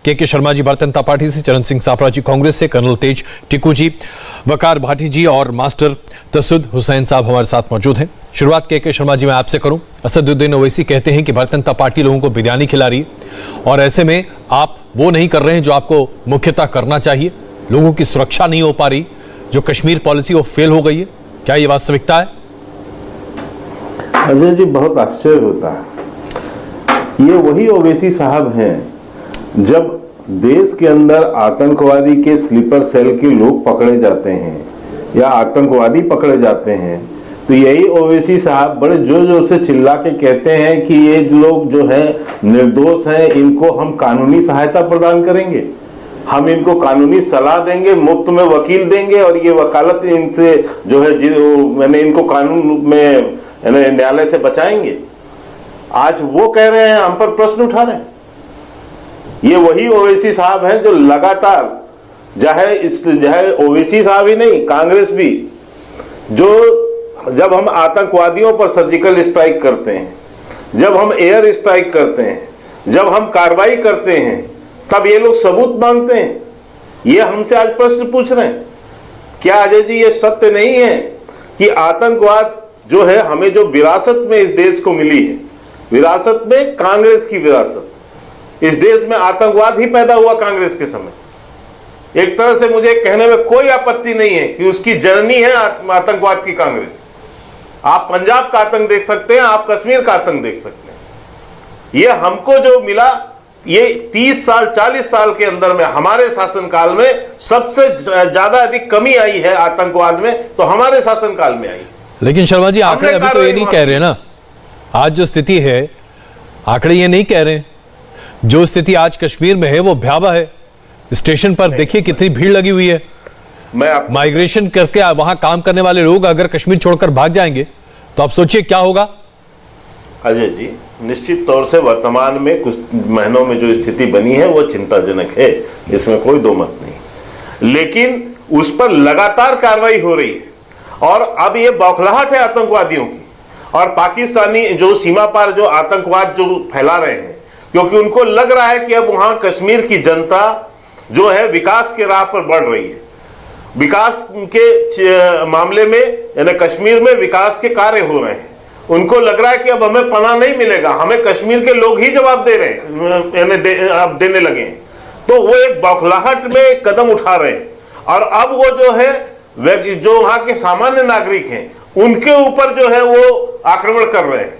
के शर्मा जी भारतीय जनता पार्टी से, चरण सिंह सापरा जी कांग्रेस से, कर्नल तेज टिक्कू जी, वकार भाटी जी और मास्टर तसुद हुसैन साहब हमारे साथ मौजूद हैं। शुरुआत के शर्मा जी मैं आपसे करूं। असदुद्दीन ओवैसी कहते हैं कि भारतीय जनता पार्टी लोगों को बिरयानी खिला रही है और ऐसे में आप वो नहीं कर रहे हैं जो आपको मुख्यतः करना चाहिए। लोगों की सुरक्षा नहीं हो पा रही, जो कश्मीर पॉलिसी वो फेल हो गई है। क्या ये वास्तविकता है? अजय जी, बहुत आश्चर्य होता है। ये वही ओवैसी साहब हैं जब देश के अंदर आतंकवादी के स्लीपर सेल के लोग पकड़े जाते हैं या आतंकवादी पकड़े जाते हैं, तो यही ओवैसी साहब बड़े जोर जोर से चिल्ला के कहते हैं कि ये लोग जो है निर्दोष हैं, इनको हम कानूनी सहायता प्रदान करेंगे, हम इनको कानूनी सलाह देंगे, मुफ्त में वकील देंगे और ये वकालत इनसे जो है मैंने इनको कानून में न्यायालय से बचाएंगे। आज वो कह रहे हैं, हम पर प्रश्न उठा रहे हैं। ये वही ओवैसी साहब हैं जो लगातार चाहे ओवैसी साहब ही नहीं, कांग्रेस भी, जो जब हम आतंकवादियों पर सर्जिकल स्ट्राइक करते हैं, जब हम एयर स्ट्राइक करते हैं, जब हम कार्रवाई करते हैं, तब ये लोग सबूत मांगते हैं। ये हमसे आज प्रश्न पूछ रहे हैं। क्या अजय जी ये सत्य नहीं है कि आतंकवाद जो है, हमें जो विरासत में इस देश को मिली है, विरासत में कांग्रेस की विरासत, इस देश में आतंकवाद ही पैदा हुआ कांग्रेस के समय। एक तरह से मुझे कहने में कोई आपत्ति नहीं है कि उसकी जननी है आतंकवाद की कांग्रेस। आप पंजाब का आतंक देख सकते हैं, आप कश्मीर का आतंक देख सकते हैं। ये हमको जो मिला, ये 30 साल 40 साल के अंदर में हमारे शासनकाल में सबसे ज्यादा अधिक कमी आई है आतंकवाद में, तो हमारे शासनकाल में आई। लेकिन शर्मा जी आंकड़े अभी तो ये नहीं कह रहे ना, आज जो स्थिति है आंकड़े ये नहीं कह रहे। जो स्थिति आज कश्मीर में है वो भयावह है। स्टेशन पर देखिए कितनी भीड़ लगी हुई है। माइग्रेशन करके वहां काम करने वाले लोग अगर कश्मीर छोड़कर भाग जाएंगे तो आप सोचिए क्या होगा। अजय जी, निश्चित तौर से वर्तमान में कुछ महीनों में जो स्थिति बनी है वो चिंताजनक है, इसमें कोई दो मत नहीं। लेकिन उस पर लगातार कार्रवाई हो रही है और अब ये बौखलाहट है आतंकवादियों की और पाकिस्तानी जो सीमा पार जो आतंकवाद जो फैला रहे हैं, क्योंकि उनको लग रहा है कि अब वहां कश्मीर की जनता जो है विकास के राह पर बढ़ रही है। विकास के मामले में यानी कश्मीर में विकास के कार्य हो रहे हैं। उनको लग रहा है कि अब हमें पनाह नहीं मिलेगा, हमें कश्मीर के लोग ही जवाब दे रहे हैं, अब देने लगे हैं। तो वो एक बौखलाहट में कदम उठा रहे हैं और अब वो जो है जो वहां के सामान्य नागरिक हैं उनके ऊपर जो है वो आक्रमण कर रहे हैं,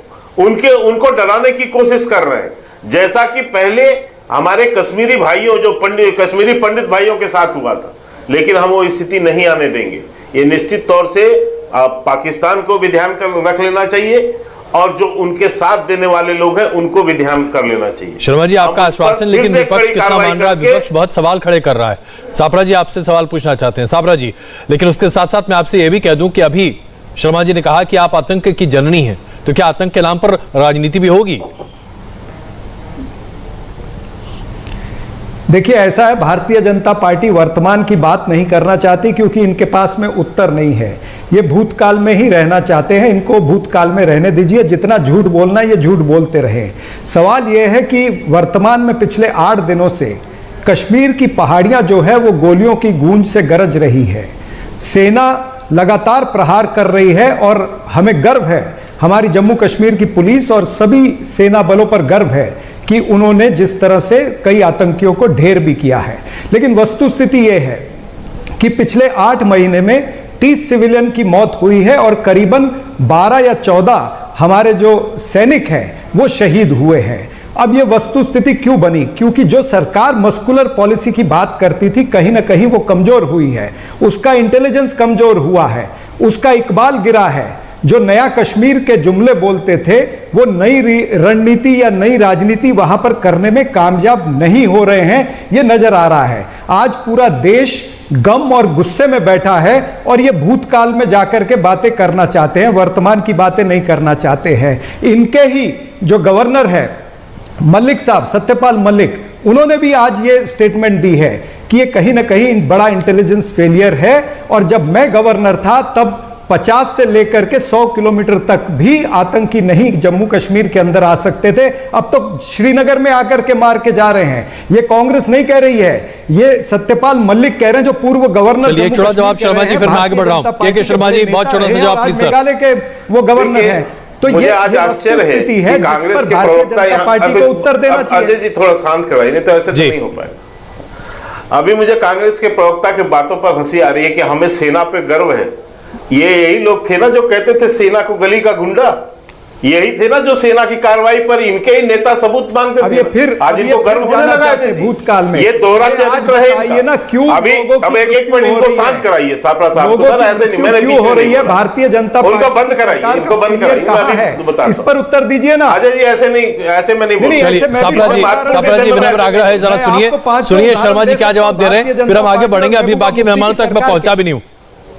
उनको डराने की कोशिश कर रहे हैं। जैसा कि पहले हमारे कश्मीरी भाइयों जो कश्मीरी पंडित भाइयों के साथ हुआ था, लेकिन हम वो स्थिति नहीं आने देंगे। ये निश्चित तौर से पाकिस्तान को भी ध्यान रख लेना चाहिए और जो उनके साथ देने वाले लोग हैं उनको भी ध्यान कर लेना चाहिए। शर्मा जी आपका आश्वासन, लेकिन विपक्ष कितना मान रहा है? विपक्ष बहुत सवाल खड़े कर रहा है। सापरा जी आपसे सवाल पूछना चाहते हैं। सापरा जी, लेकिन उसके साथ साथ मैं आपसे यह भी कह दूं कि अभी शर्मा जी ने कहा कि आप आतंक की जननी हैं, तो क्या आतंक के नाम पर राजनीति भी होगी? देखिए, ऐसा है, भारतीय जनता पार्टी वर्तमान की बात नहीं करना चाहती क्योंकि इनके पास में उत्तर नहीं है। ये भूतकाल में ही रहना चाहते हैं। इनको भूतकाल में रहने दीजिए। जितना झूठ बोलना ये झूठ बोलते रहे। सवाल ये है कि वर्तमान में पिछले 8 दिनों से कश्मीर की पहाड़ियां जो है वो गोलियों की गूंज से गरज रही है। सेना लगातार प्रहार कर रही है और हमें गर्व है, हमारी जम्मू कश्मीर की पुलिस और सभी सेना बलों पर गर्व है कि उन्होंने जिस तरह से कई आतंकियों को ढेर भी किया है। लेकिन वस्तुस्थिति यह है कि पिछले 8 महीने में 30 सिविलियन की मौत हुई है और करीबन 12 या 14 हमारे जो सैनिक हैं वो शहीद हुए हैं। अब ये वस्तुस्थिति क्यों बनी? क्योंकि जो सरकार मस्कुलर पॉलिसी की बात करती थी, कहीं ना कहीं वो कमजोर हुई है। उसका इंटेलिजेंस कमजोर हुआ है, उसका इकबाल गिरा है। जो नया कश्मीर के जुमले बोलते थे वो नई रणनीति या नई राजनीति वहां पर करने में कामयाब नहीं हो रहे हैं, ये नजर आ रहा है। आज पूरा देश गम और गुस्से में बैठा है और ये भूतकाल में जाकर के बातें करना चाहते हैं, वर्तमान की बातें नहीं करना चाहते हैं। इनके ही जो गवर्नर है मलिक साहब, सत्यपाल मलिक, उन्होंने भी आज ये स्टेटमेंट दी है कि ये कहीं ना कहीं बड़ा इंटेलिजेंस फेलियर है और जब मैं गवर्नर था तब 50 से लेकर के 100 किलोमीटर तक भी आतंकी नहीं जम्मू कश्मीर के अंदर आ सकते थे। अब तो श्रीनगर में आकर के मार के जा रहे हैं। ये कांग्रेस नहीं कह रही है, ये सत्यपाल मलिक कह रहे हैं जो पूर्व गवर्नर। चलिए एक छोटा जवाब शर्मा जी, फिर मैं आगे बढ़ रहा हूं। के शर्मा जी बहुत छोटा सा जवाब प्लीज सर। मेघालय के वो गवर्नर हैं। तो ये आज आश्चर्य है कि कांग्रेस के भारतीय प्रवक्ता जनता पार्टी को उत्तर देना चाहिए। अजय जी थोड़ा शांत कराइए, नहीं तो ऐसे तो नहीं हो पाएगा। अभी मुझे कांग्रेस के प्रवक्ता की बातों पर हंसी आ रही है कि हमें सेना पे गर्व है। ये यही लोग थे ना जो कहते थे सेना को गली का गुंडा, यही थे ना जो सेना की कार्रवाई पर इनके ही नेता सबूत मांगते थे। फिर आज इनको गर्व होने लगा है भूतकाल में। ये दोहरा चरित्र है ना, क्यों अभी अब एक मिनट इनको शांत कराइए सापरा साहब, ऐसे नहीं मैंने क्यों हो रही है भारतीय जनता पार्टी? उनको बंद कराइए, इनको बंद कराइए, इस पर उत्तर दीजिए ना। अजय जी ऐसे नहीं, ऐसे में नहीं बोलिए। सापरा जी विनम्र आग्रह है, जरा सुनिए शर्मा जी क्या जवाब दे रहे हैं, फिर हम आगे बढ़ेंगे। अभी बाकी मेहमानों तक मैं पहुंचा भी नहीं हूं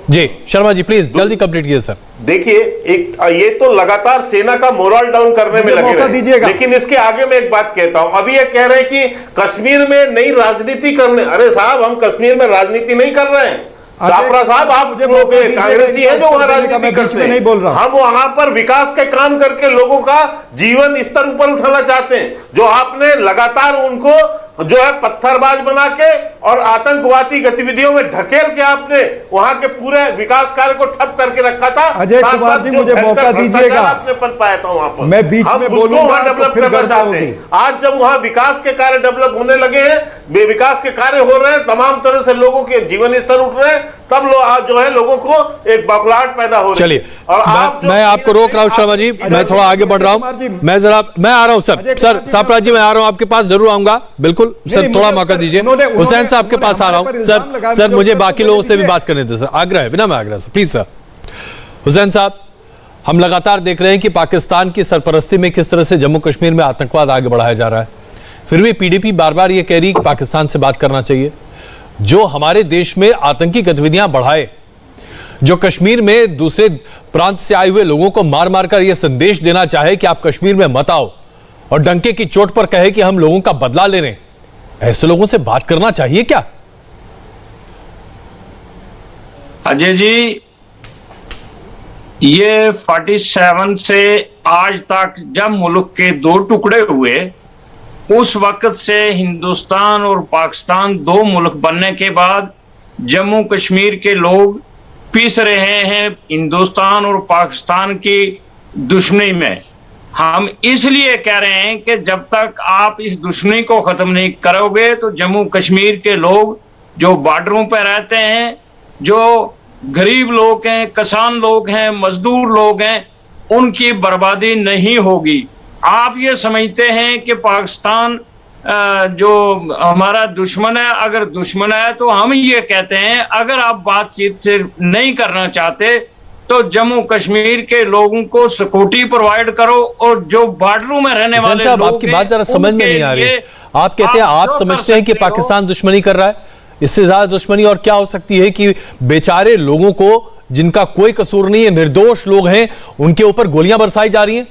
जी। शर्मा जी प्लीज जल्दी कंप्लीट कीजिए सर। देखिए एक ये तो लगातार सेना का मोरल डाउन करने में लगे रहे, लेकिन इसके आगे मैं एक बात कहता हूं। अभी ये कह रहे हैं कि कश्मीर में नई राजनीति करने, अरे साहब हम कश्मीर में राजनीति नहीं कर रहे हैं। सापरा साहब आप लोग कांग्रेसी हैं जो वहां राजनीति करते हैं, हम वहां पर विकास के काम करके लोगों का जीवन स्तर ऊपर उठाना चाहते हैं। जो आपने लगातार उनको जो है पत्थरबाज बना के और आतंकवादी गतिविधियों में ढकेल के आपने वहां के पूरे विकास कार्य को ठप करके रखा था। अजय कुमार जी मुझे मौका दीजिएगा, आपने पन पाया था वहां पर, मैं बीच में बोलूंगा तो डेवलप करना चाहते हैं। आज जब वहां विकास के कार्य डेवलप होने लगे हैं, विकास के कार्य हो रहे हैं, तमाम तरह से लोगों के जीवन स्तर उठ रहे हैं, तब लोग आज जो है लोगों को एक बौखलाहट पैदा हो रही है। चलिए मैं आपको रोक रहा हूं शर्मा जी, मैं थोड़ा आगे बढ़ रहा हूं। मैं आ रहा हूं सर सापरा जी, मैं आ रहा हूं आपके पास, जरूर आऊंगा बिल्कुल सर, थोड़ा मौका दीजिए। हुसैन साहब के पास आ रहा हूं सर, मुझे बाकी लोगों से भी बात करने दे सर, आग्रह है बिना मैं आग्रह सर, प्लीज सर। हुसैन साहब, हम लगातार देख रहे हैं कि पाकिस्तान की सरपरस्ती में किस तरह से जम्मू कश्मीर में आतंकवाद आगे बढ़ाया जा रहा है, फिर भी पीडीपी बार बार ये कह रही कि पाकिस्तान से बात करना चाहिए। जो हमारे देश में आतंकी गतिविधियां बढ़ाए, जो कश्मीर में दूसरे प्रांत से आए हुए लोगों को मार मार कर यह संदेश देना चाहे कि आप कश्मीर में मत आओ, और डंके की चोट पर कहे कि हम लोगों का बदला ले रहे हैं, ऐसे लोगों से बात करना चाहिए क्या? अजय जी, ये 47 से आज तक जब मुल्क के दो टुकड़े हुए, उस वक्त से हिंदुस्तान और पाकिस्तान दो मुल्क बनने के बाद जम्मू कश्मीर के लोग पिस रहे हैं हिंदुस्तान और पाकिस्तान की दुश्मनी में। हम इसलिए कह रहे हैं कि जब तक आप इस दुश्मनी को खत्म नहीं करोगे तो जम्मू कश्मीर के लोग जो बॉर्डरों पर रहते हैं, जो गरीब लोग हैं, किसान लोग हैं, मजदूर लोग हैं, उनकी बर्बादी नहीं होगी। आप ये समझते हैं कि पाकिस्तान जो हमारा दुश्मन है, अगर दुश्मन है तो हम ये कहते हैं अगर आप बातचीत से नहीं करना चाहते तो जम्मू कश्मीर के लोगों को सिक्योरिटी प्रोवाइड करो, और जो बॉर्डरों में रहने वाले लोग आपकी बात जरा समझ में नहीं आ रही। आप कहते हैं आप समझते हैं कि पाकिस्तान दुश्मनी कर रहा है, इससे ज्यादा दुश्मनी और क्या हो सकती है कि बेचारे लोगों को जिनका कोई कसूर नहीं है, निर्दोष लोग हैं, उनके ऊपर गोलियां बरसाई जा रही हैं।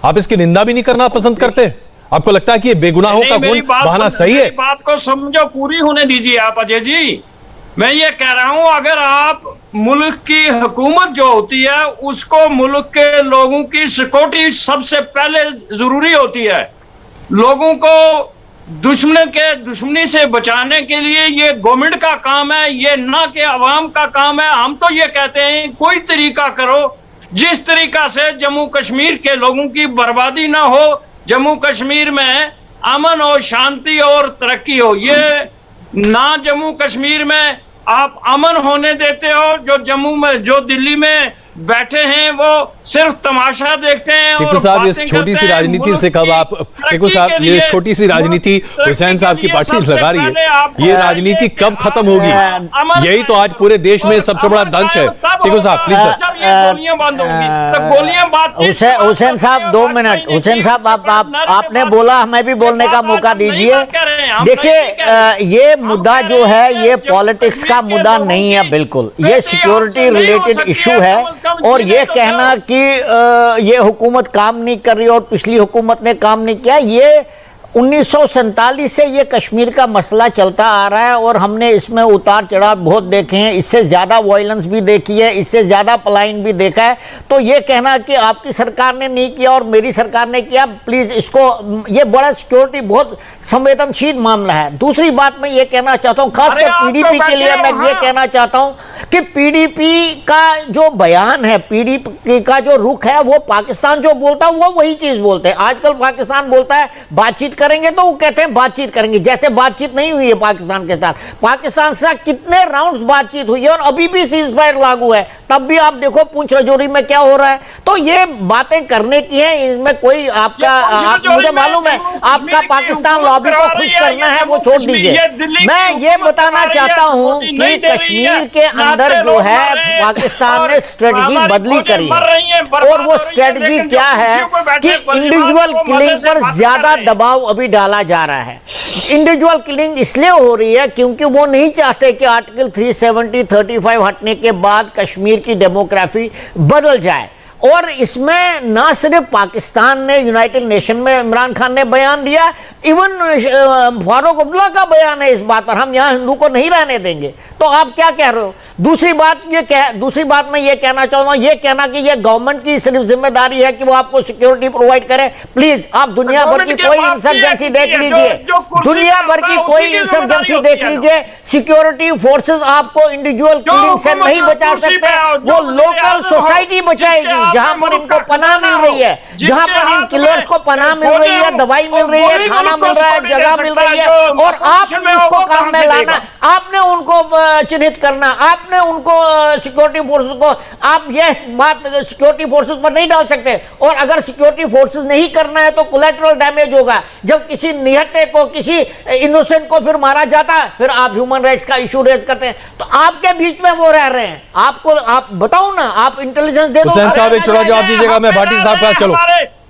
आप इसकी निंदा भी नहीं करना पसंद करते? आपको लगता है कि ये बेगुनाहों का खून बहाना सही है? बात को समझो, पूरी होने दीजिए आप अजय जी। मैं ये कह रहा हूं अगर आप मुल्क की हुकूमत जो होती है उसको मुल्क के लोगों की सिक्योरिटी सबसे पहले जरूरी होती है। लोगों को दुश्मनी से बचाने के लिए ये गवर्नमेंट का काम है, ये ना कि अवाम का काम है। हम तो ये कहते हैं कोई तरीका करो जिस तरीका से जम्मू कश्मीर के लोगों की बर्बादी ना हो, जम्मू कश्मीर में अमन और शांति और तरक्की हो। ये ना जम्मू कश्मीर में आप अमन होने देते हो, जो जम्मू में जो दिल्ली में बैठे हैं वो सिर्फ तमाशा देखते हैं। टिक्कू साहब, ये छोटी सी राजनीति से कब आप, टिक्कू साहब ये छोटी सी राजनीति हुसैन साहब की पार्टी लगा रही है, ये राजनीति कब खत्म होगी? यही तो आज पूरे देश में सबसे बड़ा दंश है। टिक्कू साहब प्लीज सर। गोलियां बंद होंगी तो गोलियां बात। हुसैन साहब 2 मिनट। हुसैन साहब आपने बोला, हमें भी बोलने का मौका दीजिए। देखिए ये मुद्दा जो है ये पॉलिटिक्स का मुद्दा नहीं है, बिल्कुल ये सिक्योरिटी रिलेटेड इशू है। और ये कहना कि ये हुकूमत काम नहीं कर रही और पिछली हुकूमत ने काम नहीं किया, ये 1947 से ये कश्मीर का मसला चलता आ रहा है और हमने इसमें उतार चढ़ाव बहुत देखे हैं, इससे ज़्यादा वायलेंस भी देखी है, इससे ज़्यादा पलायन भी देखा है। तो ये कहना कि आपकी सरकार ने नहीं किया और मेरी सरकार ने किया, प्लीज़ इसको, ये बड़ा सिक्योरिटी बहुत संवेदनशील मामला है। दूसरी बात मैं ये कहना चाहता हूँ, खासकर पीडीपी के लिए मैं ये कहना चाहता हूँ कि पीडीपी का जो बयान है, पीडीपी का जो रुख है, वो पाकिस्तान जो बोलता है वो वही चीज़ बोलते हैं। आजकल पाकिस्तान बोलता है बातचीत करेंगे तो वो कहते हैं बातचीत करेंगे, जैसे बातचीत नहीं हुई है पाकिस्तान के साथ। पाकिस्तान से कितने राउंड्स बातचीत हुई है और अभी भी सीज फायर लागू है, तब भी आप देखो पूंछ रजौरी में क्या हो रहा है। तो ये बातें करने की है, इसमें कोई आपका मुझे मालूम है आपका पाकिस्तान लॉबी को खुश करना है, वो छोड़ दीजिए। मैं ये बताना चाहता हूं कि कश्मीर के अंदर जो है पाकिस्तान ने स्ट्रेटजी बदली करी है और वो स्ट्रेटजी क्या है कि इंडिविजुअल किलिंग पर ज्यादा दबाव अभी डाला जा रहा है। इंडिविजुअल किलिंग इसलिए हो रही है क्योंकि वो नहीं चाहते कि आर्टिकल 370, 35 हटने के बाद कश्मीर की डेमोग्राफी बदल जाए। और इसमें ना सिर्फ पाकिस्तान ने, यूनाइटेड नेशन में इमरान खान ने बयान दिया, इवन फारूक अब्दुल्ला का बयान है इस बात पर, हम यहाँ हिंदू को नहीं रहने देंगे। तो आप क्या कह रहे हो? दूसरी बात मैं ये कहना चाहता हूँ, ये कहना कि ये गवर्नमेंट की सिर्फ जिम्मेदारी है कि वो आपको सिक्योरिटी प्रोवाइड करे। प्लीज आप दुनिया भर की कोई इंसर्जेंसी देख लीजिए, दुनिया भर की कोई इंसर्जेंसी देख लीजिए, सिक्योरिटी फोर्सेस आपको इंडिविजुअल किलिंग से नहीं बचा सकते, वो लोकल सोसाइटी बचाएगी जहां पर इनको पनाह मिल रही है, जहां पर इन किलर्स को पनाह मिल रही है, दवाई मिल रही है, खाना मिल रहा है, जगह मिल रही है। और आपने उसको काम में लाना, आपने उनको चिन्हित करना, आपने उनको सिक्योरिटी फोर्सेस को, आप ये बात सिक्योरिटी फोर्सेस पर नहीं डाल सकते। और अगर सिक्योरिटी फोर्सेस नहीं करना है तो कोलैटरल डैमेज होगा। जब किसी निहत्थे को, किसी इनोसेंट को फिर मारा जाता है, फिर आप ह्यूमन राइट्स का इशू रेज करते हैं। तो आपके बीच में वो रह रहे हैं, आपको आप बताओ ना, आप इंटेलिजेंस दे दो। हुसैन साहब एक छोटा जवाब दीजिएगा, मैं भाटी साहब का, चलो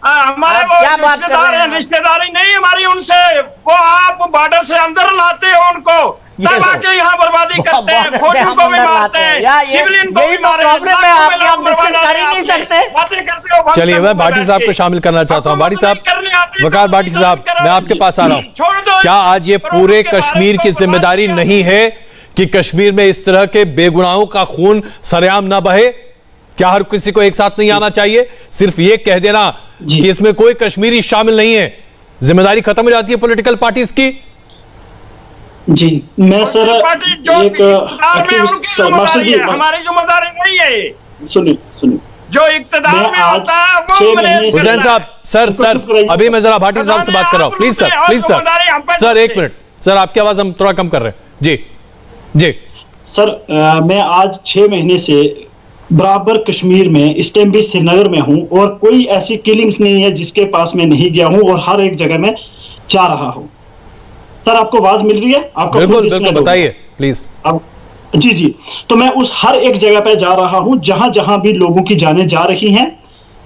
हमारे क्या बात कर रहे हैं? रिश्तेदारी नहीं हमारी उनसे, वो आप बॉर्डर से अंदर लाते हो उनको, तब आके यहाँ बर्बादी करते हैं, फौजियों को भी मारते हैं, सिविलियन को भी मारते हैं। चलिए मैं भाटी साहब को शामिल करना चाहता हूँ। भाटी साहब, वकार भाटी साहब, मैं आपके पास आ रहा हूँ। क्या आज ये पूरे कश्मीर की जिम्मेदारी नहीं है कि कश्मीर में इस तरह के बेगुनाहों का खून सरेआम ना बहे? क्या हर किसी को एक साथ नहीं आना चाहिए? सिर्फ ये कह देना कि इसमें कोई कश्मीरी शामिल नहीं है, जिम्मेदारी खत्म हो जाती है पॉलिटिकल पार्टीज की? जी मैं सर एक एक्टिविस्ट मास्टर जी, हमारी जिम्मेदारी नहीं है। सुनिए जो इक्तदार में आता है वो हुसैन साहब, सर अभी मैं जरा भाटी साहब से बात कर रहा हूं, प्लीज सर, सर एक मिनट सर, आपकी आवाज हम थोड़ा कम कर रहे हैं। जी सर, मैं आज 6 महीने से बराबर कश्मीर में, इस टाइम भी श्रीनगर में हूं और कोई ऐसी किलिंग्स नहीं है जिसके पास मैं नहीं गया हूं और हर एक जगह में जा रहा हूं। सर आपको आवाज मिल रही है? आपको बिल्कुल बताइए प्लीज। जी तो मैं उस हर एक जगह पे जा रहा हूं जहां जहां भी लोगों की जानें जा रही हैं।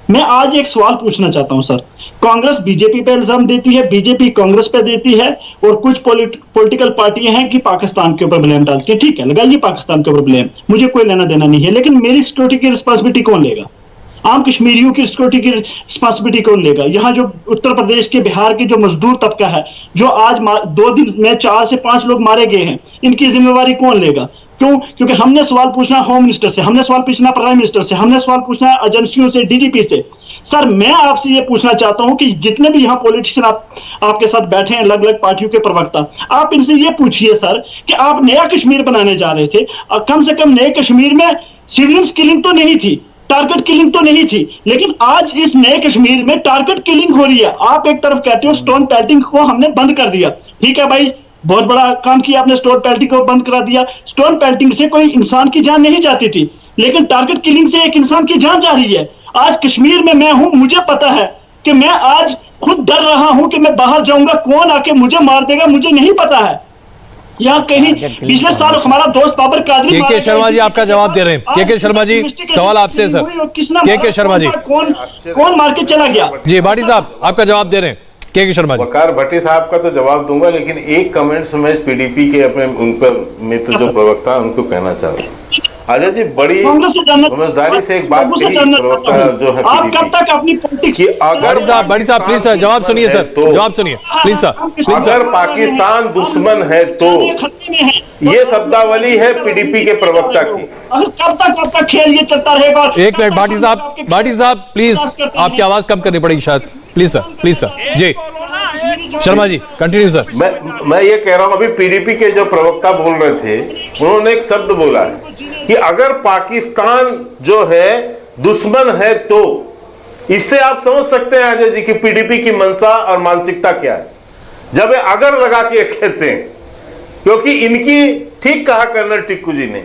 मैं आज एक सवाल पूछना चाहता हूं सर, कांग्रेस बीजेपी पे इल्जाम देती है, बीजेपी कांग्रेस पे देती है और कुछ पॉलिटिकल पार्टियां हैं कि पाकिस्तान के ऊपर ब्लेम डालती है। ठीक है, लगाइए पाकिस्तान के ऊपर ब्लेम, मुझे कोई लेना देना नहीं है, लेकिन मेरी सिक्योरिटी की रिस्पांसिबिलिटी कौन लेगा? आम कश्मीरियों की सिक्योरिटी की रिस्पांसिबिलिटी कौन लेगा? यहाँ जो उत्तर प्रदेश के, बिहार के जो मजदूर तबका है, जो आज 2 दिन में 4 से 5 लोग मारे गए हैं, इनकी जिम्मेवारी कौन लेगा? क्यों? क्योंकि हमने सवाल पूछना होम मिनिस्टर से, हमने सवाल पूछना प्राइम मिनिस्टर से, हमने सवाल पूछना एजेंसियों से, डीजीपी से। सर मैं आपसे ये पूछना चाहता हूं कि जितने भी यहाँ पॉलिटिशियन आपके साथ बैठे हैं, अलग अलग पार्टियों के प्रवक्ता, आप इनसे ये पूछिए सर कि आप नया कश्मीर बनाने जा रहे थे, कम से कम नए कश्मीर में सिविलियंस किलिंग तो नहीं थी, टारगेट किलिंग तो नहीं थी, लेकिन आज इस नए कश्मीर में टारगेट किलिंग हो रही है। आप एक तरफ कहते हो स्टोन पेल्टिंग को हमने बंद कर दिया, ठीक है भाई, बहुत बड़ा काम किया आपने, स्टोन पेल्टिंग को बंद करा दिया। स्टोन पेल्टिंग से कोई इंसान की जान नहीं जाती थी, लेकिन टारगेट किलिंग से एक इंसान की जान जा रही है। आज कश्मीर में मैं हूं, मुझे पता है कि मैं आज खुद डर रहा हूं कि मैं बाहर जाऊंगा, कौन आके मुझे मार देगा मुझे नहीं पता है। यहाँ कहीं पिछले साल हमारा दोस्त बाबर कादरी, के शर्मा जी आपका जवाब दे रहे हैं। के शर्मा जी सवाल आपसे सर, के शर्मा जी कौन मार के चला गया? जी भाटी साहब आपका जवाब दे रहे हैं के शर्मा जी। वकार भट्टी साहब का तो जवाब दूंगा, लेकिन एक कमेंट्स मैं पीडीपी के अपने उन पर मित्र जो प्रवक्ता उनको कहना चाहता हूँ। अजय जी, बड़ी कांग्रेस से जानना समझदारी से एक बात लोगों से कही जानना प्रवक्ता चाहता हूं, जो है आप PDP कब तक अपनी पॉलिटिक्स कि अगर बड़ी साहब प्लीज सर जवाब सुनिए सर, तो जवाब सुनिए प्लीज सर, प्लीज सर। अगर पाकिस्तान दुश्मन है तो खतरे में है, ये शब्दावली है पीडीपी के प्रवक्ता की। अगर कब तक आपका खेल ये चलता रहेगा? एक मिनट भाटी साहब प्लीज, आपकी आवाज कम करनी पड़ेगी शायद। Please sir ji, Sharma ji continue sir. मैं ये कह रहा हूं, अभी पीडीपी के जो प्रवक्ता बोल रहे थे, उन्होंने एक शब्द बोला है कि अगर पाकिस्तान जो है दुश्मन है तो, इससे आप समझ सकते हैं अजय जी कि पीडीपी की मंशा और मानसिकता क्या है जब ये अगर लगा के कहते हैं। क्योंकि इनकी, ठीक कहा कर्नल टिक्कू जी ने,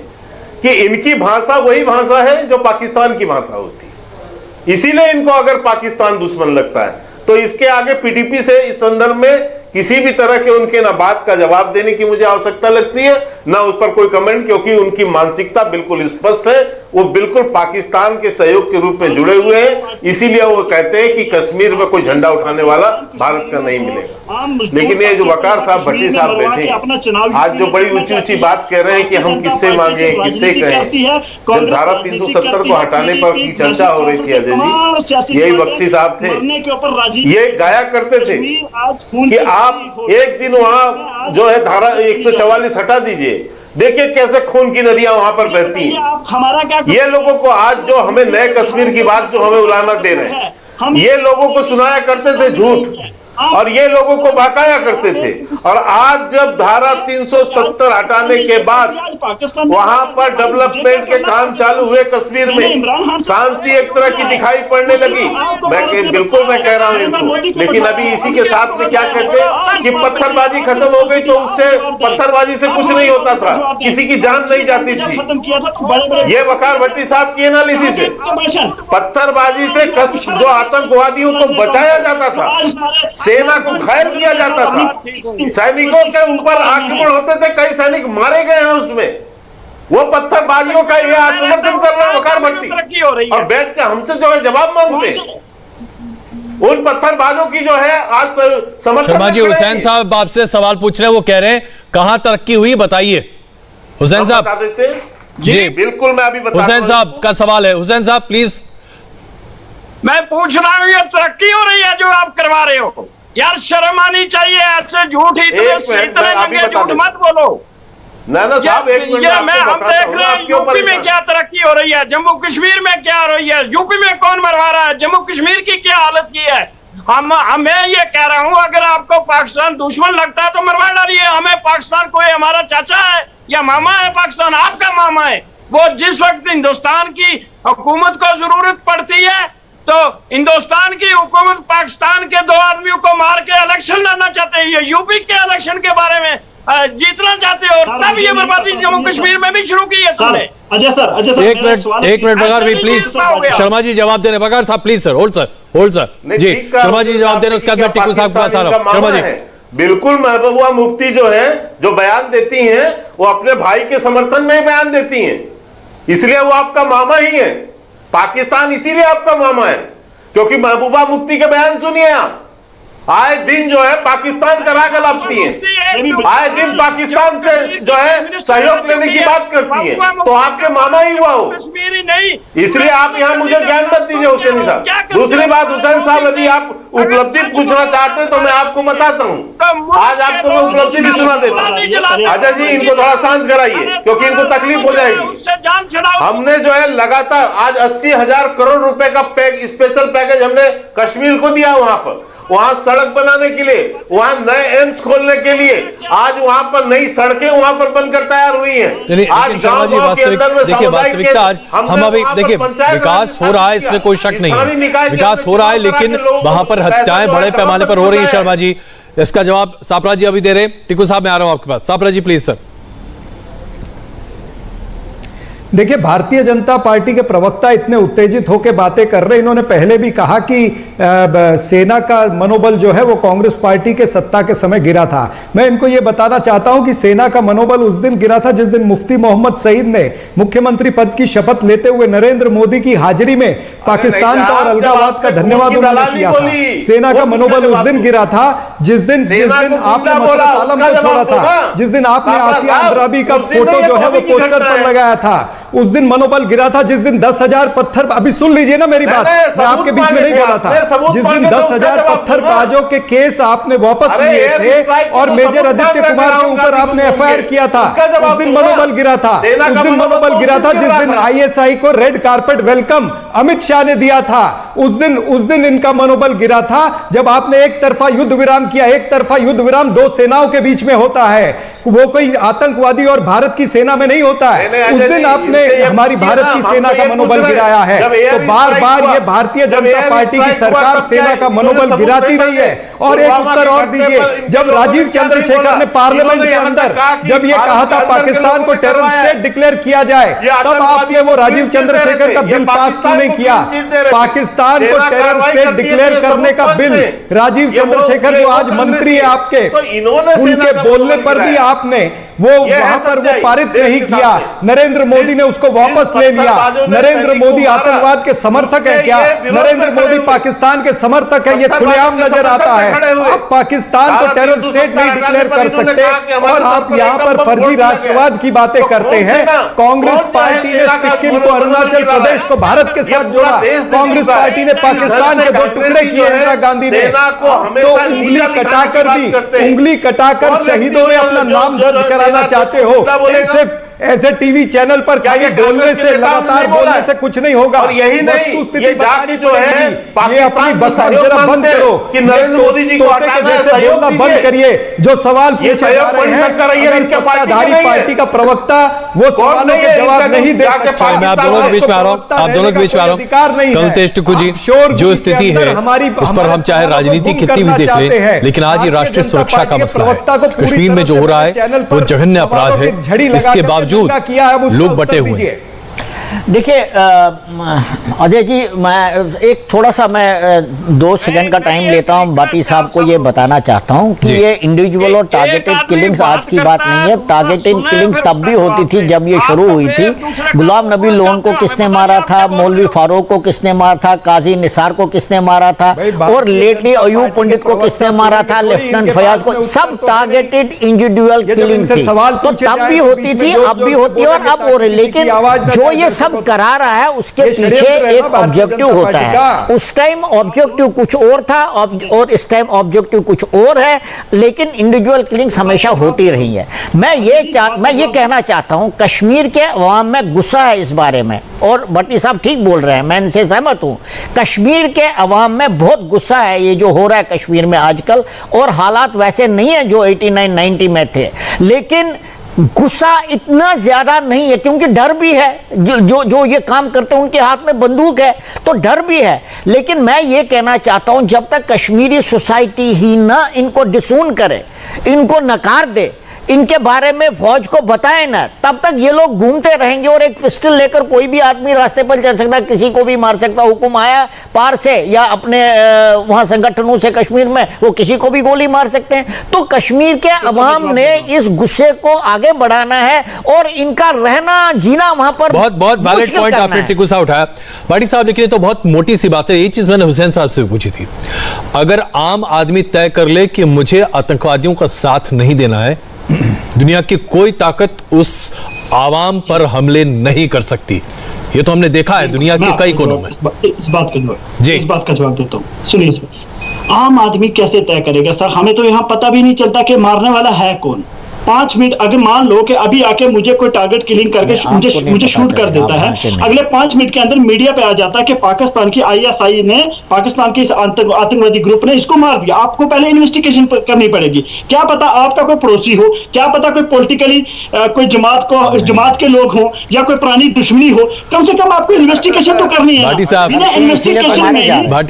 कि इनकी भाषा वही भाषा है जो पाकिस्तान की भाषा होती है, इसीलिए इनको अगर पाकिस्तान दुश्मन लगता है। तो इसके आगे पीडीपी से इस संदर्भ में किसी भी तरह के उनके ना बात का जवाब देने की मुझे आवश्यकता लगती है, ना उस पर कोई कमेंट, क्योंकि उनकी मानसिकता बिल्कुल स्पष्ट है। वो बिल्कुल पाकिस्तान के सहयोग के रूप में जुड़े हुए हैं, इसीलिए वो कहते हैं कि कश्मीर में कोई झंडा उठाने वाला भारत का नहीं मिलेगा। लेकिन ये जो वकार साहब, भट्टी साहब बैठे, आज जो बड़ी ऊंची ऊंची बात कह रहे हैं कि हम किससे मांगे, किससे कहें, जब धारा 370 को हटाने पर की चर्चा हो रही थी अजय जी, यही भट्टी साहब थे, ये गाया करते थे कि आप एक दिन वहां जो है धारा 144 हटा दीजिए, देखिए कैसे खून की नदियां वहां पर बहती हैं। हमारा क्या, ये लोगों को आज जो हमें नए कश्मीर की बात जो हमें उलाना दे रहे हैं, ये लोगों को सुनाया करते थे झूठ, और ये लोगों को बहकाया करते थे। और आज जब धारा 370 हटाने के बाद वहां पर डेवलपमेंट के काम चालू हुए कश्मीर में, शांति एक तरह की दिखाई पड़ने लगी। बिल्कुल मैं कह रहा हूं इनको, लेकिन अभी इसी के साथ में क्या कहते हैं कि पत्थरबाजी खत्म हो गई, तो उससे पत्थरबाजी से कुछ नहीं होता था, किसी की जान नहीं जाती थी। ये वकार भट्टी साहब की एनालिसिस है। पत्थरबाजी से जो आतंकवादियों को बचाया जाता था, सेना को घायल किया जाता था, सैनिकों के ऊपर आक्रमण होते थे, कई सैनिक मारे गए हैं उसमें, वो पत्थरबाजियों का ये समर्थन कर रहे हैं वकार भट्टी, और बैठ के हमसे जो है जवाब मांगते हैं। उन पत्थरबाजों की जो है आज समर्थन। शर्मा जी, हुसैन साहब आपसे सवाल पूछ रहे हैं, वो कह रहे हैं कहां तरक्की हुई बताइए। हुसैन साहब बता देते हैं जी, बिल्कुल मैं अभी बता। हुसैन साहब का सवाल है, हुसैन साहब प्लीज। मैं पूछ रहा हूं, ये तरक्की हो रही है जो आप करवा रहे हो? यार शर्म आनी चाहिए, ऐसे झूठ ही झूठ मत बोलो। नाना साहब एक मिनट, हम देख रहे हैं यूपी में क्या तरक्की हो रही है, जम्मू कश्मीर में क्या हो रही है, यूपी में कौन मरवा रहा है, जम्मू कश्मीर की क्या हालत की है। मैं ये कह रहा हूं, अगर आपको पाकिस्तान दुश्मन लगता है तो मरवा डालिए हमें। पाकिस्तान कोई हमारा चाचा है या मामा है? पाकिस्तान आपका मामा है। वो जिस वक्त हिंदुस्तान की हुकूमत को जरूरत पड़ती है तो हिंदुस्तान की हुकूमत पाकिस्तान के दो आदमियों को मार के इलेक्शन लड़ना चाहते हैं, ये यूपी के इलेक्शन के बारे में जीतना चाहते हो, और तब ये बर्बादी जम्मू कश्मीर में भी शुरू की है तुमने। अजय सर एक मिनट वकार भी प्लीज, शर्मा जी जवाब देने, वकार साहब please sir, hold sir ji, Sharma जी जवाब देने, उसके बाद मैं टिक्कू साहब के पास आ रहा हूं। शर्मा जी बिल्कुल, महबूबा मुफ्ती जो है जो बयान देती हैं, वो अपने भाई के समर्थन में बयान देती हैं, इसलिए वो आपका मामा ही है। पाकिस्तान इसीलिए आपका मामा है क्योंकि महबूबा मुफ्ती के बयान सुनिए आप, आए दिन जो है पाकिस्तान का राग लापती है, आए दिन पाकिस्तान से जो है सहयोग लेने की बात करती है, तो आपके मामा ही हुआ हो, इसलिए आप यहाँ मुझे ज्ञान मत दीजिए हुसैन साहब। दूसरी बात, हुसैन साहब यदि आप उपलब्धि पूछना चाहते हैं तो मैं आपको बताता हूँ, आज आपको मैं उपलब्धि भी सुना देता हूँ। अजय जी इनको थोड़ा शांत कराइए क्योंकि इनको तकलीफ हो जाएगी। हमने जो है लगातार आज 80,000 करोड़ रुपए का स्पेशल पैकेज हमने कश्मीर को दिया, वहां सड़क बनाने के लिए, वहां नए एम्स खोलने के लिए, आज वहां पर नई सड़कें वहां पर बनकर तैयार हुई हैं। आज गांव के अंदर में देखिए वास्तविकता, आज हम अभी देखिए विकास हो रहा है, इसमें कोई शक नहीं है, विकास हो रहा है, लेकिन वहां पर हत्याएं बड़े पैमाने पर हो रही है। शर्मा जी इसका जवाब सापरा जी अभी दे रहे हैं। टिक्कू साहब मैं आ रहा हूं आपके पास, सापरा जी प्लीज सर। देखिए, भारतीय जनता पार्टी के प्रवक्ता इतने उत्तेजित होकर बातें कर रहे हैं। इन्होंने पहले भी कहा कि सेना का मनोबल जो है वो कांग्रेस पार्टी के सत्ता के समय गिरा था। मैं इनको ये बताना चाहता हूं कि सेना का मनोबल उस दिन गिरा था जिस दिन मुफ्ती मोहम्मद सईद ने मुख्यमंत्री पद की शपथ लेते हुए नरेंद्र मोदी की हाजिरी में पाकिस्तान का और अलगाववाद का धन्यवाद उन्होंने किया था। सेना का मनोबल उस दिन गिरा था जिस दिन आपने मसरत आलम को छोड़ा था, जिस दिन आपने आसिया अंद्राबी का फोटो जो है वो पोस्टर पर लगाया था, उस दिन मनोबल गिरा था जिस दिन 10,000 पत्थर, अभी सुन लीजिए ना मेरी बात, मैं आपके बीच में नहीं बोला था, जिस दिन 10,000 पत्थरबाजों के केस आपने वापस लिए थे और मेजर आदित्य कुमार के ऊपर आपने एफआईआर किया था, उस दिन मनोबल गिरा था, उस दिन मनोबल गिरा था जिस दिन आईएसआई को red carpet welcome Amit Shah ने दिया था, उस दिन इनका मनोबल गिरा था जब आपने एक तरफा युद्ध विराम किया। एक तरफा युद्ध विराम दो सेनाओं के बीच में होता है, वो कोई आतंकवादी और भारत की सेना में नहीं होता है। उस दिन आपने हमारी भारत की सेना का मनोबल गिराया है, तो बार बार ये भारतीय जनता पार्टी की सरकार सेना का मनोबल गिराती रही है। और एक उत्तर और दीजिए, जब राजीव चंद्रशेखर ने पार्लियामेंट के अंदर जब ये कहा था पाकिस्तान को टेरर स्टेट डिक्लेयर किया जाए, तब आपने वो राजीव चंद्रशेखर का बिल पास क्यों नहीं किया? पाकिस्तान को टेरर स्टेट डिक्लेयर करने का बिल राजीव चंद्रशेखर जो आज मंत्री है आपके, उनके बोलने पर भी आपने वो वहां पर वो पारित नहीं किया। नरेंद्र मोदी ने उसको वापस ले लिया। नरेंद्र मोदी आतंकवाद के समर्थक है क्या? नरेंद्र मोदी पाकिस्तान के समर्थक है, ये खुलेआम नजर आता है। आप पाकिस्तान को टेरर स्टेट नहीं डिक्लेयर कर सकते और आप यहां पर फर्जी राष्ट्रवाद की बातें करते हैं। कांग्रेस पार्टी ने सिक्किम को, अरुणाचल प्रदेश को भारत के साथ जोड़ा। कांग्रेस पार्टी ने पाकिस्तान के 2 टुकड़े किए इंदिरा गांधी ने। तो उंगली कटाकर शहीदों में अपना नाम दर्ज कराना चाहते हो। सिर्फ ऐसे टीवी चैनल पर खाली बोलने से, लगातार बोलने से कुछ नहीं होगा। और यही नहीं, ये जाति जो है ये अपनी बस जरा बंद करो कि नरेंद्र मोदी जी को हटाना है, जैसे बोलना बंद करिए। जो सवाल पूछे जा रहे हैं, अगर सत्ताधारी पार्टी का प्रवक्ता वो सवालों के जवाब नहीं दे सकता। मैं आप दोनों के बीच में आ रहा हूँ, आप दोनों के बीच में आ रहा हूँ। कलतेज टिक्कू जी, जो स्थिति है उस पर हम चाहे राजनीति कितनी भी देख लें, लेकिन आज ये राष्ट्रीय सुरक्षा का मसला है। कश्मीर में जो हो रहा है वो जघन्य अपराध है, इसके बावजूद लोग बटे हुए हैं। देखिए अजय जी, मैं एक थोड़ा सा मैं 2 सेकंड का टाइम लेता हूं, भाटी साहब को ये बताना चाहता हूं कि ये इंडिविजुअल और टारगेटेड किलिंग्स आज की बात नहीं है। टारगेटेड किलिंग्स तब भी होती थी जब ये शुरू हुई थी। गुलाम नबी लोन को किसने मारा था, मौलवी फारूक को किसने मारा था, काजी निसार को किसने मारा था, और लेटली अयूब पंडित को किसने मारा था, लेफ्टिनेंट फयाज को, सब टारगेटेड इंडिविजुअल किलिंग थी। तो तब भी होती थी, अब भी होती है और अब हो रही। लेकिन जो ये सब करा रहा है उसके पीछे एक ऑब्जेक्टिव होता है। उस टाइम ऑब्जेक्टिव कुछ और था और इस टाइम ऑब्जेक्टिव कुछ और है, लेकिन इंडिविजुअल किलिंग्स हमेशा होती रही है। मैं ये कहना चाहता हूं, कश्मीर के अवाम में गुस्सा है इस बारे में, और भट्टी साहब ठीक बोल रहे हैं, मैं इनसे सहमत हूं। कश्मीर के अवाम में बहुत गुस्सा है ये जो हो रहा है कश्मीर में आजकल, और हालात वैसे नहीं है जो 89-90 में थे, लेकिन गुस्सा इतना ज्यादा नहीं है क्योंकि डर भी है। जो ये काम करते हैं उनके हाथ में बंदूक है, तो डर भी है। लेकिन मैं ये कहना चाहता हूं, जब तक कश्मीरी सोसाइटी ही ना इनको डिसून करे, इनको नकार दे, इनके बारे में फौज को बताए ना, तब तक ये लोग घूमते रहेंगे और एक पिस्टल लेकर कोई भी आदमी रास्ते पर चल सकता है, किसी को भी मार सकता। हुक्म आया पार से या अपने वहां संगठनों से कश्मीर में, वो किसी को भी गोली मार सकते हैं। तो कश्मीर के अवाम ने इस गुस्से को आगे बढ़ाना है और इनका रहना जीना वहां पर बहुत वैलिड पॉइंट आपने टिक्कू साहब उठाया। भाटी साहब, लेकिन तो बहुत मोटी सी बात है। ये चीज मैंने हुसैन साहब से पूछी थी, अगर आम आदमी तय कर ले कि मुझे आतंकवादियों का साथ नहीं देना है, दुनिया की कोई ताकत उस आवाम पर हमले नहीं कर सकती। ये तो हमने देखा है दुनिया के कई कोनों में। इस बात का जवाब देता हूँ। सुनिए, इसमें आम आदमी कैसे तय करेगा सर? हमें तो यहाँ पता भी नहीं चलता कि मारने वाला है कौन। 5 मिनट अगर मान लो कि अभी आके मुझे कोई टारगेट किलिंग करके मुझे शूट कर देता है, अगले 5 मिनट के अंदर मीडिया पे आ जाता है कि पाकिस्तान की आईएसआई ने, पाकिस्तान के इस आतंकवादी ग्रुप ने इसको मार दिया। आपको पहले इन्वेस्टिगेशन करनी पड़ेगी। क्या पता आपका कोई पड़ोसी हो, क्या पता कोई पॉलिटिकली कोई जमात के लोग हो या कोई पुरानी दुश्मनी हो, कम से कम आपको इन्वेस्टिगेशन तो करनी है। भाटी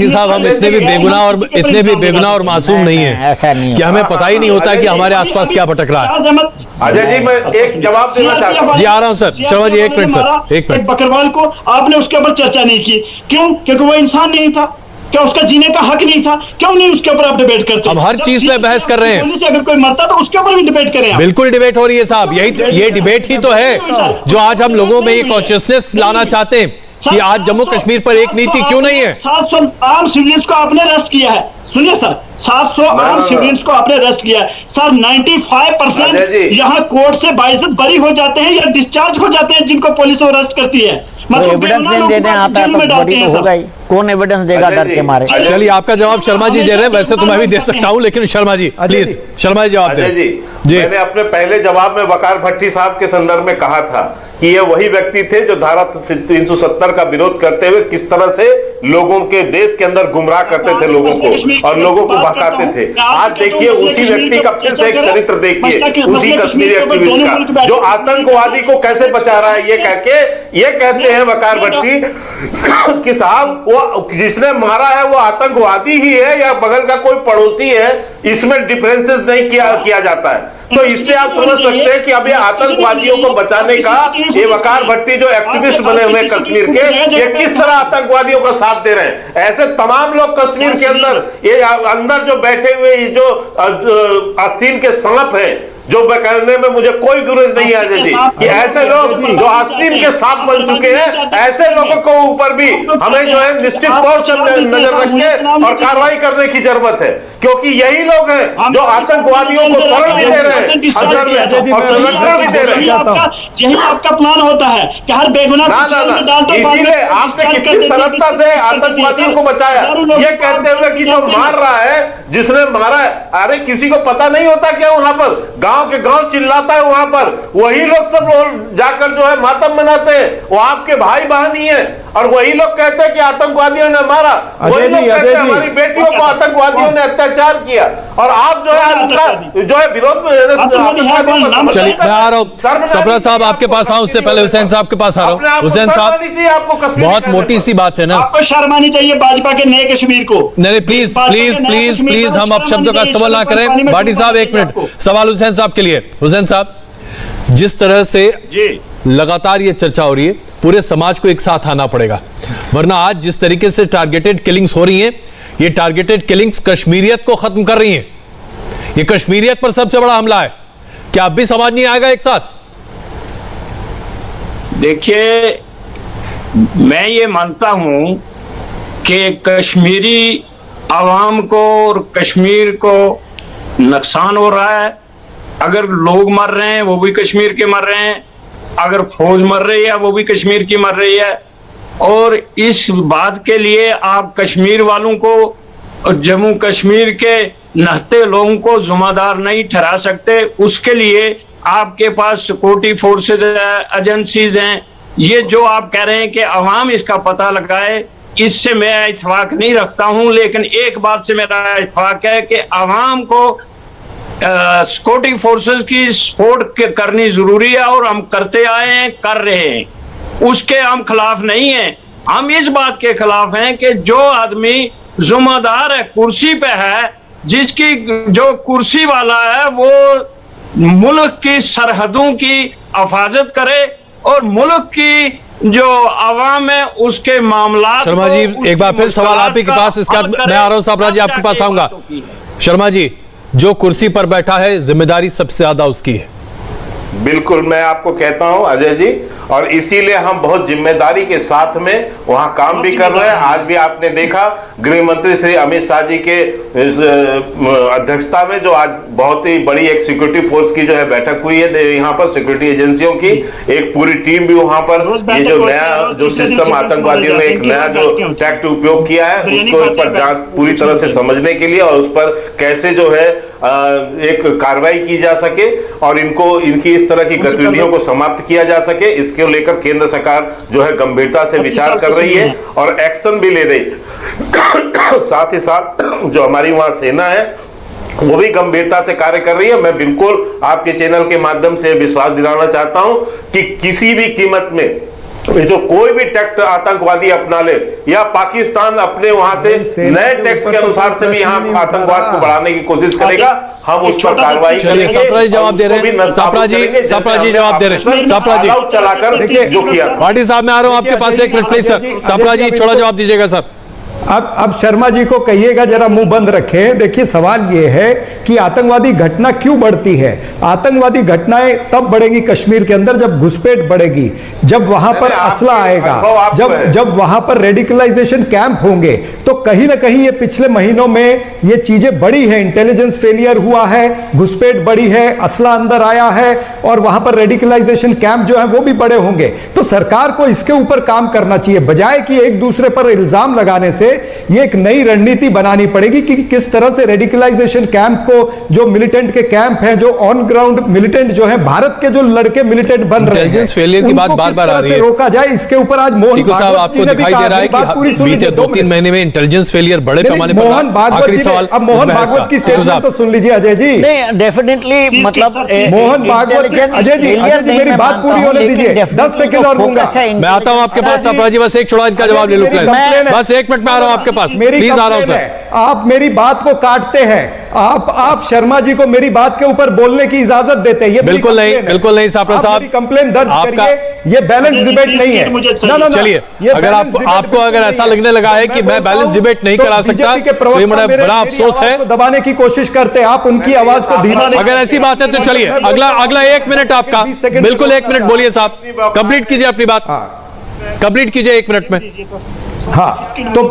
साहब, हम इतने भी बेगुनाह और मासूम नहीं है कि हमें पता ही नहीं होता कि हमारे आसपास क्या भटक रहा है। अजय जी, मैं एक जवाब देना चाहता हूं। जी आ रहा हूं सर। शर्मा जी, एक मिनट सर, एक मिनट। बकरवाल को आपने उसके ऊपर चर्चा नहीं की, क्यों? क्योंकि वो इंसान नहीं था। क्या उसका जीने का हक नहीं था? क्यों नहीं उसके ऊपर आप डिबेट करते? हम हर चीज पे बहस कर रहे हैं। से अगर कोई मरता तो उसके ऊपर भी डिबेट करें आप। बिल्कुल डिबेट हो रही है साहब, ये डिबेट ही तो है जो आज हम लोगों में ये कॉन्शियसनेस लाना चाहते हैं कि आज जम्मू कश्मीर पर एक नीति क्यों नहीं है? 700 आर्म सिविलियंस को आपने अरेस्ट किया है। सुनिए सर, 700 आर्म सिविलियंस को आपने अरेस्ट किया है सर। 95% यहाँ कोर्ट से बाइज्जत बरी हो जाते हैं या डिस्चार्ज हो जाते हैं जिनको पुलिस अरेस्ट करती है। एविडेंस नहीं देने आता है तो बरी तो होगा ही, कौन एविडेंस देगा डर के मारे? चलिए, आपका जवाब शर्मा जी दे रहे हैं, वैसे तो मैं भी दे सकता हूं, लेकिन शर्मा जी प्लीज, शर्मा जी जवाब अजय दें। जी, मैंने अपने पहले जवाब में वकार भट्टी साहब के संदर्भ में कहा था कि ये वही व्यक्ति थे जो धारा 370 का विरोध करते हुए किस तरह से लोगों के देश के अंदर गुमराह करते थे लोगों को और लोगों को भड़काते थे। आज देखिए उसी व्यक्ति का फिर से एक चरित्र देखिए, उसी कश्मीरी एक्टिविस्ट का जो आतंकवादी को कैसे बचा रहा है, ये कहते हैं वकार भट्टी कि साहब वो जिसने मारा है वो आतंकवादी ही है या बगल का कोई पड़ोसी है, इसमें डिफरेंसेस नहीं किया जाता है। तो इससे आप समझ सकते हैं कि अब ये आतंकवादियों को बचाने का ये वकार भट्टी जो एक्टिविस्ट बने हुए कश्मीर के, ये किस तरह आतंकवादियों का साथ दे रहे हैं। ऐसे तमाम लोग कश्मीर के अंदर ये अंदर जो बैठे हुए ये जो आस्तीन के सांप हैं, जो कहने में मुझे कोई गुरेज नहीं है अजय जी, कि ऐसे लोग जो आस्तीन के सांप बन चुके हैं, ऐसे लोगों को ऊपर भी हमें जो है निश्चित तौर से नजर रख के और कार्रवाई करने की जरूरत है, क्योंकि यही लोग हैं जो आतंकवादियों को शरण भी दे रहे हैं अंदर में और संरक्षण भी दे रहे हैं। यही आपका प्लान होता है कि हर बेगुनाह इसीलिए आपने कितनी सरलता से आतंकवादियों को बचाया, ये कहते हुए कि जो मार रहा है, जिसने मारा है, अरे किसी को पता नहीं होता क्या वहां पर गांव के गांव चिल्लाता है, वहां पर वही लोग सब जाकर जो है मातम मनाते हैं, वो आपके भाई बहन ही है, और वही लोग कहते हैं कि आतंकवादियों ने मारा, वही लोग कहते हैं हमारी बेटियों को आतंकवादियों ने अत्याचार किया, और आप जो है जो है विरोध में। चलिए मैं आ रहा हूँ सपरा साहब, आपके पास आऊं, उससे पहले हुसैन साहब के पास आ रहा हूँ। हुसैन साहब, बहुत मोटी सी बात है ना, आपको शर्म आनी चाहिए भाजपा के नए कश्मीर को। नहीं प्लीज प्लीज प्लीज प्लीज, हम अब शब्दों का इस्तेमाल ना करें। भाटी साहब एक मिनट, सवाल हुसैन साहब के लिए। हुसैन साहब, जिस तरह से लगातार ये चर्चा हो रही है, पूरे समाज को एक साथ आना पड़ेगा, वरना आज जिस तरीके से टारगेटेड किलिंग्स हो रही हैं, ये टारगेटेड किलिंग्स कश्मीरियत को खत्म कर रही हैं। ये कश्मीरियत पर सबसे बड़ा हमला है। क्या अब भी समाज नहीं आएगा एक साथ? देखिए, मैं ये मानता हूं कि कश्मीरी आवाम को और कश्मीर को नुकसान हो रहा है। अगर लोग मर रहे हैं वो भी कश्मीर के मर रहे हैं, अगर फौज मर रही है वो भी कश्मीर की मर रही है, और इस बात के लिए आप कश्मीर वालों को और जम्मू कश्मीर के नहते लोगों को जिम्मेदार नहीं ठहरा सकते। उसके लिए आपके पास सिक्योरिटी फोर्सेज एजेंसीज हैं। ये जो आप कह रहे हैं कि अवाम इसका पता लगाए, इससे मैं इत्तेफाक नहीं रखता हूं, लेकिन एक बात से मेरा इत्तेफाक है कि अवाम को सिक्योरिटी फोर्सेस की सपोर्ट करनी जरूरी है, और हम करते आए हैं, कर रहे हैं, उसके हम खिलाफ नहीं हैं। हम इस बात के खिलाफ हैं कि जो आदमी जिम्मेदार है, कुर्सी पे है, जिसकी जो कुर्सी वाला है वो मुल्क की सरहदों की हिफाजत करे और मुल्क की जो आवाम है उसके मामला। शर्मा जी, एक बार फिर सवाल आप ही के पास, इसका मैं आ रहा हूं सापरा जी, आपके पास आऊंगा। शर्मा जी, जो कुर्सी पर बैठा है जिम्मेदारी सबसे ज्यादा उसकी है। बिल्कुल, मैं आपको कहता हूं अजय जी, और इसीलिए हम बहुत जिम्मेदारी के साथ में वहां काम भी कर रहे हैं। आज भी आपने देखा गृह मंत्री श्री अमित शाह जी के अध्यक्षता में जो आज बहुत ही बड़ी एक सिक्योरिटी फोर्स की जो है बैठक हुई है, यहाँ पर सिक्योरिटी एजेंसियों की एक पूरी टीम भी वहां पर, ये जो नया जो सिस्टम आतंकवादियों ने एक नया जो टैक्ट उपयोग किया है उसको इस पर जांच पूरी तरह से समझने के लिए और उस पर कैसे जो है एक कार्रवाई की जा सके और इनकी इस तरह की गतिविधियों को समाप्त किया जा सके, इसके लेकर केंद्र सरकार जो है गंभीरता से विचार कर रही है और एक्शन भी ले रही है। साथ ही साथ जो हमारी वहां सेना है वो भी गंभीरता से कार्य कर रही है। मैं बिल्कुल आपके चैनल के माध्यम से विश्वास दिलाना चाहता हूं कि किसी भी कीमत में जो कोई भी टैक्ट आतंकवादी अपना ले या पाकिस्तान अपने वहां से नए टैक्ट के अनुसार से भी यहाँ आतंकवाद को बढ़ाने की कोशिश करेगा, हम उस पर कार्रवाई करेंगे। सपरा जी जवाब दे रहे हैं, सपरा जी जवाब दे रहे हैं, सपरा जी चलाकर जो किया। भाटी साहब, मैं आ रहा हूं आपके पास, एक मिनट प्लीज सर। सपरा जी थोड़ा जवाब दीजिएगा सर। अब शर्मा जी को कहिएगा जरा मुंह बंद रखें। देखिए सवाल ये है कि आतंकवादी घटना क्यों बढ़ती है। आतंकवादी घटनाएं तब बढ़ेंगी कश्मीर के अंदर जब घुसपैठ बढ़ेगी, जब वहां पर असला आएगा, जब वहां पर रेडिकलाइजेशन कैंप होंगे। तो कहीं ना कहीं ये पिछले महीनों में ये चीजें बढ़ी है, इंटेलिजेंस फेलियर हुआ है, घुसपैठ बढ़ी है, असला अंदर आया है और वहां पर रेडिकलाइजेशन कैंप जो है वो भी बड़े होंगे। तो सरकार को इसके ऊपर काम करना चाहिए, बजाय कि एक दूसरे पर इल्जाम लगाने से ये एक नई रणनीति बनानी पड़ेगी कि किस तरह से रेडिकलाइजेशन कैंप को, जो मिलिटेंट के कैंप हैं, जो ऑन ग्राउंड मिलिटेंट जो है, भारत के जो लड़के मिलिटेंट बन रहे हैं, इंटेलिजेंस फेलियर की बात बार-बार आ रही है, रोका जाए। इसके ऊपर आज मोहन साहब आपको दिखाई दे रहा है कि बीते 2-3 महीने में इंटेलिजेंस फेलियर बड़े पैमाने पर। मोहन भागवत, अब मोहन भागवत की स्टेटमेंट तो सुन लीजिए अजय जी। नहीं, डेफिनेटली मतलब मोहन भागवत, अजय जी मेरी बात पूरी होने दीजिए, 10 सेकंड और दूंगा। मैं आता हूं आपके पास अपराध जी, बस एक छोड़ा इनका जवाब ले लूं, बस 1 मिनट में आ रहा हूं आपके पास, प्लीज आ रहा हूं सर। आप मेरी बात को काटते हैं, आप शर्मा जी को मेरी बात के ऊपर बोलने की इजाजत देते हैं। ये बिल्कुल नहीं सापरा साहब, कंप्लेन दर्ज करिए, ये बैलेंस डिबेट नहीं है। चलिए, अगर आपको अगर ऐसा लगने लगा है कि मैं बैलेंस डिबेट नहीं करा सकता तो ये बड़ा अफसोस है। दबाने की कोशिश करते हैं आप, उनकी आवाज को धीमा नहीं। अगर ऐसी बात है तो चलिए अगला 1 मिनट आपका, बिल्कुल 1 मिनट बोलिए साहब, कंप्लीट कीजिए अपनी बात, कंप्लीट कीजिए 1 मिनट में। हाँ, तो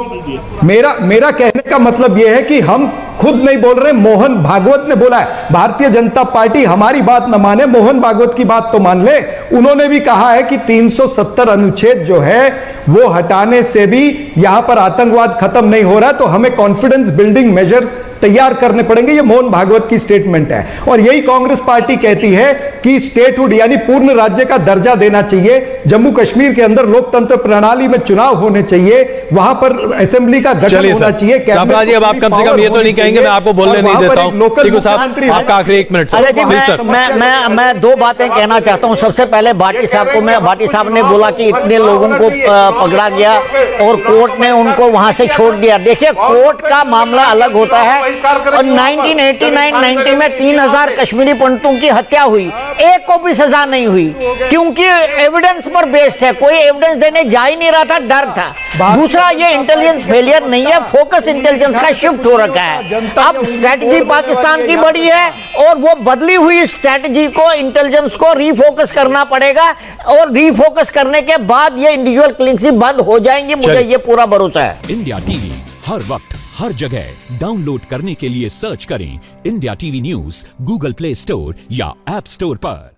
मेरा कहने का मतलब यह है कि हम खुद नहीं बोल रहे, मोहन भागवत ने बोला है। भारतीय जनता पार्टी हमारी बात न माने, मोहन भागवत की बात तो मान ले। उन्होंने भी कहा है कि 370 अनुच्छेद जो है वो हटाने से भी यहां पर आतंकवाद खत्म नहीं हो रहा है, तो हमें कॉन्फिडेंस बिल्डिंग मेजर्स तैयार करने पड़ेंगे। ये मोहन भागवत की स्टेटमेंट है और यही कांग्रेस पार्टी कहती है कि स्टेटहुड यानी पूर्ण राज्य का दर्जा देना चाहिए। जम्मू कश्मीर के अंदर लोकतंत्र प्रणाली में चुनाव होने चाहिए, वहां पर असेंबली का गठन होना चाहिए। जी, अब आप कम से कम ये तो नहीं कहेंगे मैं आपको बोलने नहीं देता हूं। आपका आखिरी 1 मिनट सर। मैं 2 बातें कहना चाहता हूं। सबसे पहले भाटी साहब को, भाटी साहब ने बोला कि इतने लोगों को पकड़ा गया और कोर्ट ने उनको वहां से छोड़ दिया। देखिए, कोर्ट का मामला अलग होता है और 1989-90 में 3000 कश्मीरी पंडितों की हत्या हुई, एक को भी सजा नहीं हुई क्योंकि एविडेंस पर बेस्ड है, कोई एविडेंस देने जा ही नहीं रहा था, डर था। दूसरा, ये इंटेलिजेंस फेलियर नहीं है, फोकस इंटेलिजेंस का शिफ्ट हो रखा है। अब स्ट्रैटेजी पाकिस्तान की बड़ी है और वो बदली हुई स्ट्रैटेजी को, इंटेलिजेंस को रीफोकस करना पड़ेगा और रीफोकस करने के बाद ये इंडिविजुअल किलिंग्स बंद हो जाएंगी, मुझे ये पूरा भरोसा है। इंडिया टीवी हर वक्त हर जगह डाउनलोड करने के लिए सर्च करें India TV news Google play store या ऐप स्टोर पर।